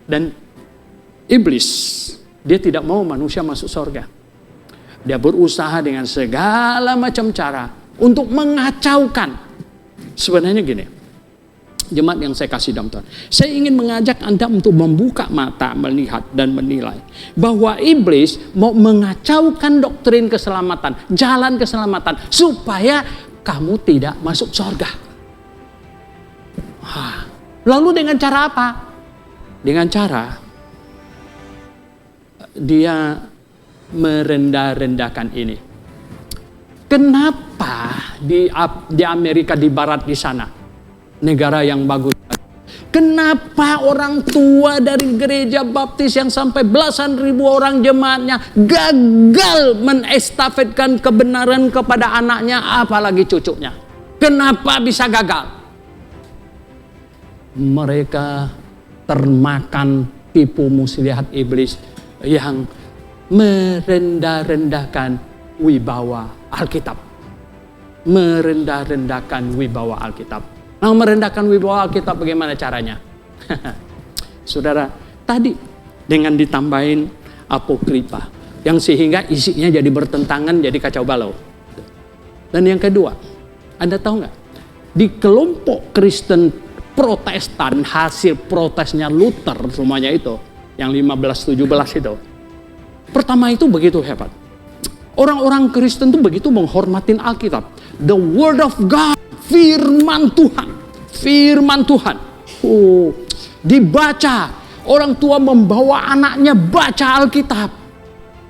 Dan iblis, dia tidak mau manusia masuk surga. Dia berusaha dengan segala macam cara untuk mengacaukan. Sebenarnya gini, jemaat yang saya kasih dalam Tuhan, saya ingin mengajak Anda untuk membuka mata, melihat dan menilai bahwa iblis mau mengacaukan doktrin keselamatan, jalan keselamatan, supaya kamu tidak masuk surga. Lalu dengan cara apa? Dengan cara dia merendah-rendahkan ini. Kenapa di Amerika di barat di sana, negara yang bagus, kenapa orang tua dari gereja baptis yang sampai belasan ribu orang jemaatnya gagal menestafetkan kebenaran kepada anaknya, apalagi cucunya? Kenapa bisa gagal? Mereka termakan tipu muslihat iblis yang merendah-rendahkan wibawa Alkitab. Merendah-rendahkan wibawa Alkitab. Nah, merendahkan wibawa Alkitab bagaimana caranya? Saudara, tadi dengan ditambahin apokripa, yang sehingga isinya jadi bertentangan, jadi kacau balau. Dan yang kedua, Anda tahu nggak? Di kelompok Kristen Protestan, hasil protesnya Luther semuanya itu, yang 15-17 itu. Pertama itu begitu hebat. Orang-orang Kristen itu begitu menghormatin Alkitab. The Word of God, firman Tuhan. Firman Tuhan. Dibaca. Orang tua membawa anaknya baca Alkitab.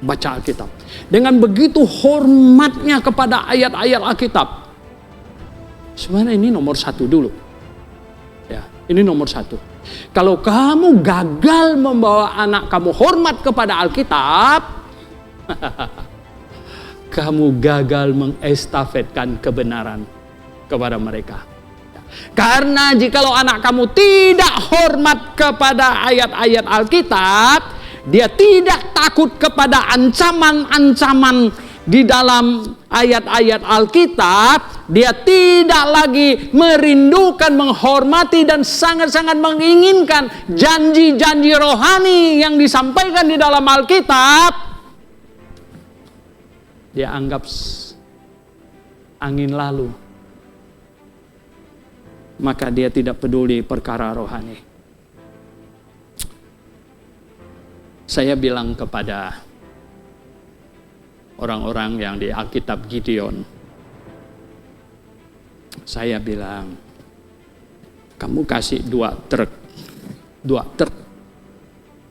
Baca Alkitab. Dengan begitu hormatnya kepada ayat-ayat Alkitab. Sebenarnya ini nomor satu dulu. Ya, ini nomor satu. Kalau kamu gagal membawa anak kamu hormat kepada Alkitab, kamu gagal mengestafetkan kebenaran kepada mereka. Karena jikalau anak kamu tidak hormat kepada ayat-ayat Alkitab, dia tidak takut kepada ancaman-ancaman di dalam ayat-ayat Alkitab, dia tidak lagi merindukan, menghormati dan sangat-sangat menginginkan janji-janji rohani yang disampaikan di dalam Alkitab. Dia anggap angin lalu. Maka dia tidak peduli perkara rohani. Saya bilang kepada orang-orang yang di Alkitab Gideon, saya bilang, kamu kasih 2 truk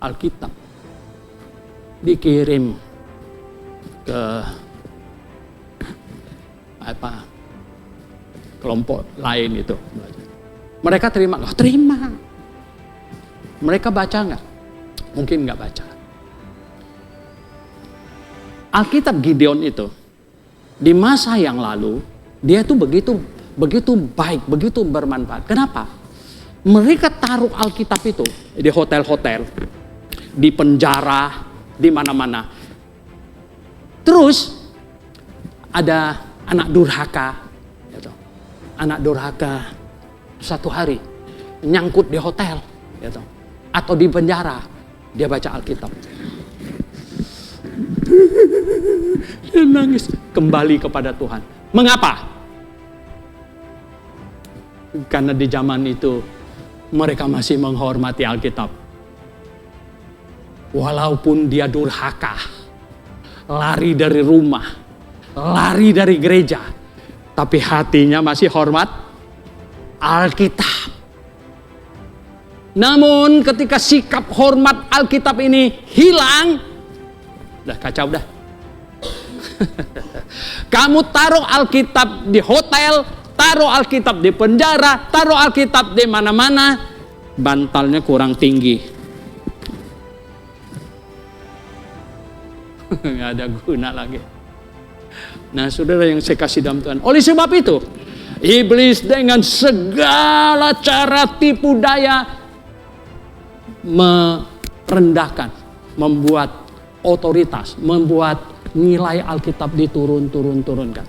Alkitab, dikirim ke kelompok lain itu. Mereka terima nggak? Terima. Mereka baca nggak? Mungkin nggak baca. Alkitab Gideon itu di masa yang lalu dia itu begitu baik, begitu bermanfaat. Kenapa? Mereka taruh Alkitab itu di hotel-hotel, di penjara, di mana-mana. Terus ada anak durhaka, gitu. Anak durhaka satu hari nyangkut di hotel, gitu. Atau di penjara, dia baca Alkitab. Dia nangis kembali kepada Tuhan. Mengapa? Karena di zaman itu mereka masih menghormati Alkitab. Walaupun dia durhaka, lari dari rumah, lari dari gereja, tapi hatinya masih hormat Alkitab. Namun ketika sikap hormat Alkitab ini hilang, udah kacau dah. Kamu taruh Alkitab di hotel, taruh Alkitab di penjara, taruh Alkitab di mana-mana, bantalnya kurang tinggi. Nggak ada guna lagi. Nah, saudara yang saya kasih dalam Tuhan, oleh sebab itu, iblis dengan segala cara tipu daya merendahkan, membuat otoritas, membuat nilai Alkitab diturunkan.